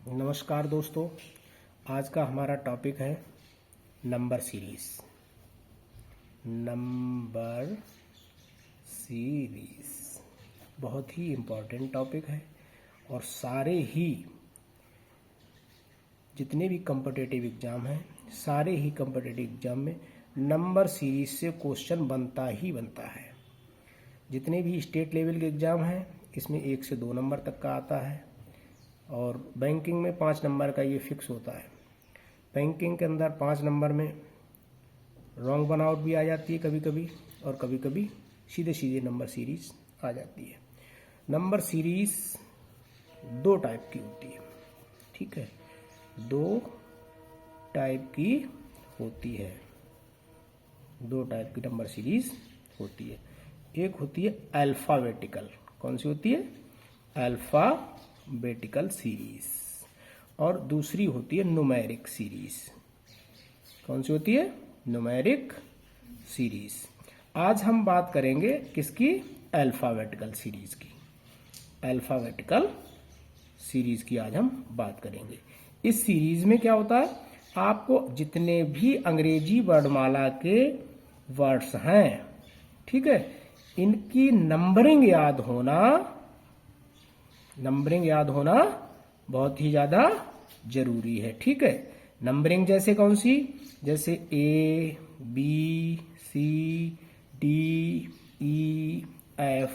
नमस्कार दोस्तों, आज का हमारा टॉपिक है नंबर सीरीज। नंबर सीरीज बहुत ही इम्पोर्टेंट टॉपिक है और सारे ही जितने भी कॉम्पिटिटिव एग्ज़ाम हैं, सारे ही कॉम्पिटिटिव एग्ज़ाम में नंबर सीरीज से क्वेश्चन बनता ही बनता है। जितने भी स्टेट लेवल के एग्ज़ाम हैं इसमें 1 से 2 नंबर तक का आता है और बैंकिंग में 5 नंबर का ये फिक्स होता है। बैंकिंग के अंदर 5 नंबर में रॉन्ग बनाउट भी आ जाती है कभी कभी, और कभी कभी सीधे सीधे नंबर सीरीज आ जाती है। नंबर सीरीज 2 टाइप की होती है, ठीक है, 2 टाइप की होती है। 2 टाइप की नंबर सीरीज होती है। एक होती है अल्फ़ाबेटिकल। कौन सी होती है? Alphabetical series. और दूसरी होती है न्यूमेरिक सीरीज। कौन सी होती है? Numeric series. आज हम बात करेंगे किसकी? अल्फ़ाबेटिकल सीरीज की। अल्फ़ाबेटिकल सीरीज की आज हम बात करेंगे। इस सीरीज में क्या होता है, आपको जितने भी अंग्रेजी वर्णमाला के वर्ड्स हैं, ठीक है, इनकी नंबरिंग याद होना बहुत ही ज़्यादा जरूरी है, ठीक है। नंबरिंग जैसे कौन सी? जैसे A, B, C, D, E, F।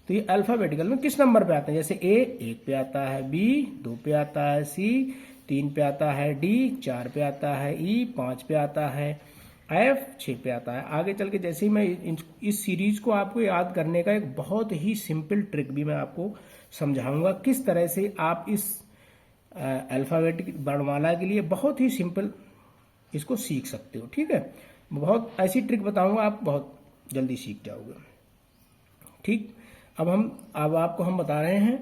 तो ये अल्फ़ाबेटिकल में किस नंबर पे आते हैं? जैसे A 1 पे आता है, B 2 पे आता है, C 3 पे आता है, D 4 पे आता है, E 5 पे आता है, F 6 पे आता है। आगे चल के जैसे ही मैं इस सीरीज को आपको याद करने का एक बहुत ही सिंपल ट्रिक भी मैं आपको समझाऊंगा, किस तरह से आप इस अल्फ़ाबेटिक वर्णमाला के लिए बहुत ही सिंपल इसको सीख सकते हो, ठीक है। बहुत ऐसी ट्रिक बताऊंगा, आप बहुत जल्दी सीख जाओगे, ठीक। अब आपको हम बता रहे हैं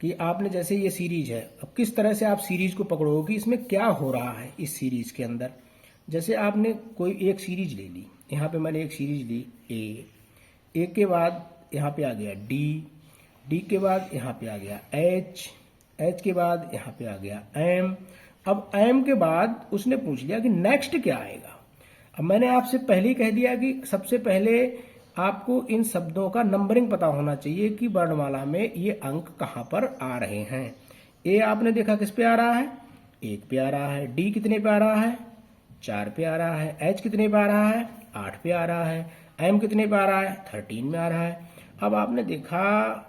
कि आपने जैसे ये सीरीज है, अब किस तरह से आप सीरीज को पकड़ोगे, इसमें क्या हो रहा है इस सीरीज के अंदर। जैसे आपने कोई एक सीरीज ले ली, यहाँ पे मैंने एक सीरीज ली ए के बाद यहाँ पे आ गया डी के बाद यहाँ पे आ गया एच के बाद यहाँ पे आ गया एम। अब एम के बाद उसने पूछ लिया कि नेक्स्ट क्या आएगा। अब मैंने आपसे पहले ही कह दिया कि सबसे पहले आपको इन शब्दों का नंबरिंग पता होना चाहिए कि वर्णमाला में ये अंक कहाँ पर आ रहे हैं। ए आपने देखा किस पे आ रहा है? 1 पे आ रहा है। डी कितने पे आ रहा है? 4 पे आ रहा है। एच कितने पे आ रहा है? 8 पे आ रहा है। एम कितने पे आ रहा है? 13 में आ रहा है। अब आपने देखा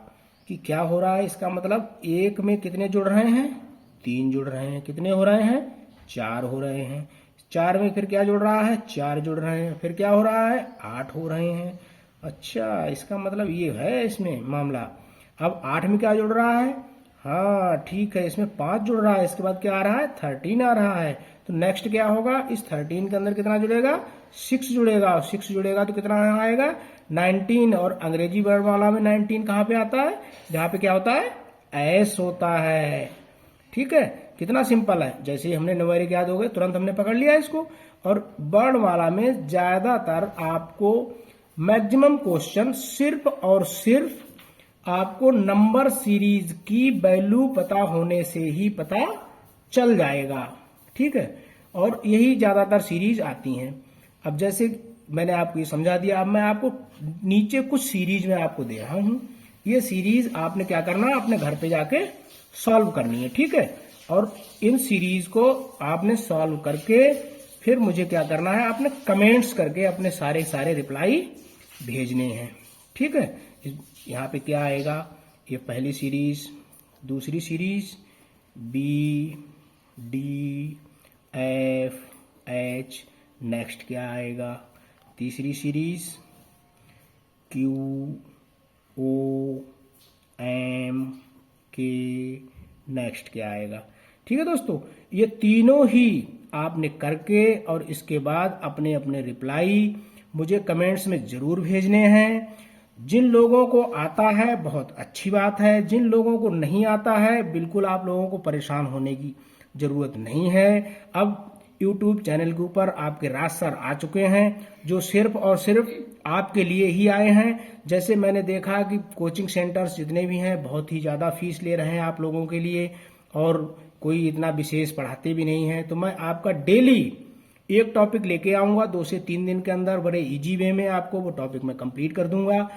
कि क्या हो रहा है, इसका मतलब 1 में कितने जुड़ रहे हैं? 3 जुड़ रहे हैं। कितने हो रहे हैं? 4 हो रहे हैं। 4 में फिर क्या जुड़ रहा है? 4 जुड़ रहे हैं। फिर क्या हो रहा है? 8 हो रहे हैं। अच्छा, इसका मतलब ये है इसमें मामला। अब 8 में क्या जुड़ रहा है? हाँ ठीक है, इसमें 5 जुड़ रहा है। इसके बाद क्या आ रहा है? 13 आ रहा है। तो नेक्स्ट क्या होगा? इस 13 के अंदर कितना जुड़ेगा? 6 जुड़ेगा। और 6 जुड़ेगा तो कितना आएगा? 19। और अंग्रेजी वर्णमाला में 19 कहाँ पे आता है? जहाँ पे क्या होता है? एस होता है, ठीक है। कितना सिंपल है, जैसे ही हमने न्यूमेरिक याद हो गए तुरंत हमने पकड़ लिया इसको। और वर्णमाला में ज्यादातर आपको मैक्सिमम क्वेश्चन सिर्फ और सिर्फ आपको नंबर सीरीज की वैल्यू पता होने से ही पता चल जाएगा, ठीक है। और यही ज्यादातर सीरीज आती हैं। अब जैसे मैंने आपको ये समझा दिया, अब मैं आपको नीचे कुछ सीरीज में आपको दे रहा हूं। ये सीरीज आपने क्या करना है, अपने घर पे जाके सॉल्व करनी है, ठीक है। और इन सीरीज को आपने सॉल्व करके फिर मुझे क्या करना है, आपने कमेंट्स करके अपने सारे रिप्लाई भेजने हैं, ठीक है। यहाँ पे क्या आएगा? ये पहली सीरीज, दूसरी series B D F H, next क्या आएगा? तीसरी series Q O M K, next क्या आएगा? ठीक है दोस्तों, ये तीनों ही आपने करके और इसके बाद अपने अपने रिप्लाई मुझे कमेंट्स में जरूर भेजने हैं। जिन लोगों को आता है बहुत अच्छी बात है, जिन लोगों को नहीं आता है बिल्कुल आप लोगों को परेशान होने की जरूरत नहीं है। अब YouTube चैनल के ऊपर आपके राज सर आ चुके हैं जो सिर्फ और सिर्फ आपके लिए ही आए हैं। जैसे मैंने देखा कि कोचिंग सेंटर्स जितने भी हैं बहुत ही ज़्यादा फीस ले रहे हैं आप लोगों के लिए, और कोई इतना विशेष पढ़ाते भी नहीं है। तो मैं आपका डेली एक टॉपिक लेके आऊंगा 2 से 3 दिन के अंदर, बड़े इजी वे में आपको वो टॉपिक मैं कंप्लीट कर दूंगा।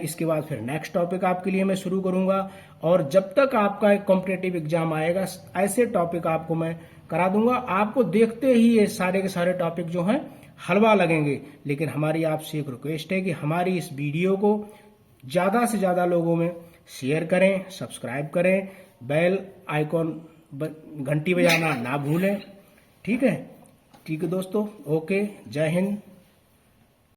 इसके बाद फिर नेक्स्ट टॉपिक आपके लिए मैं शुरू करूंगा, और जब तक आपका एक कॉम्पिटेटिव एग्जाम आएगा ऐसे टॉपिक आपको मैं करा दूंगा। आपको देखते ही ये सारे के सारे टॉपिक जो हैं हलवा लगेंगे। लेकिन हमारी आपसे एक रिक्वेस्ट है कि हमारी इस वीडियो को ज़्यादा से ज़्यादा लोगों में शेयर करें, सब्सक्राइब करें, बेल आइकॉन घंटी बजाना ना भूलें। ठीक है दोस्तों, ओके, जय हिंद।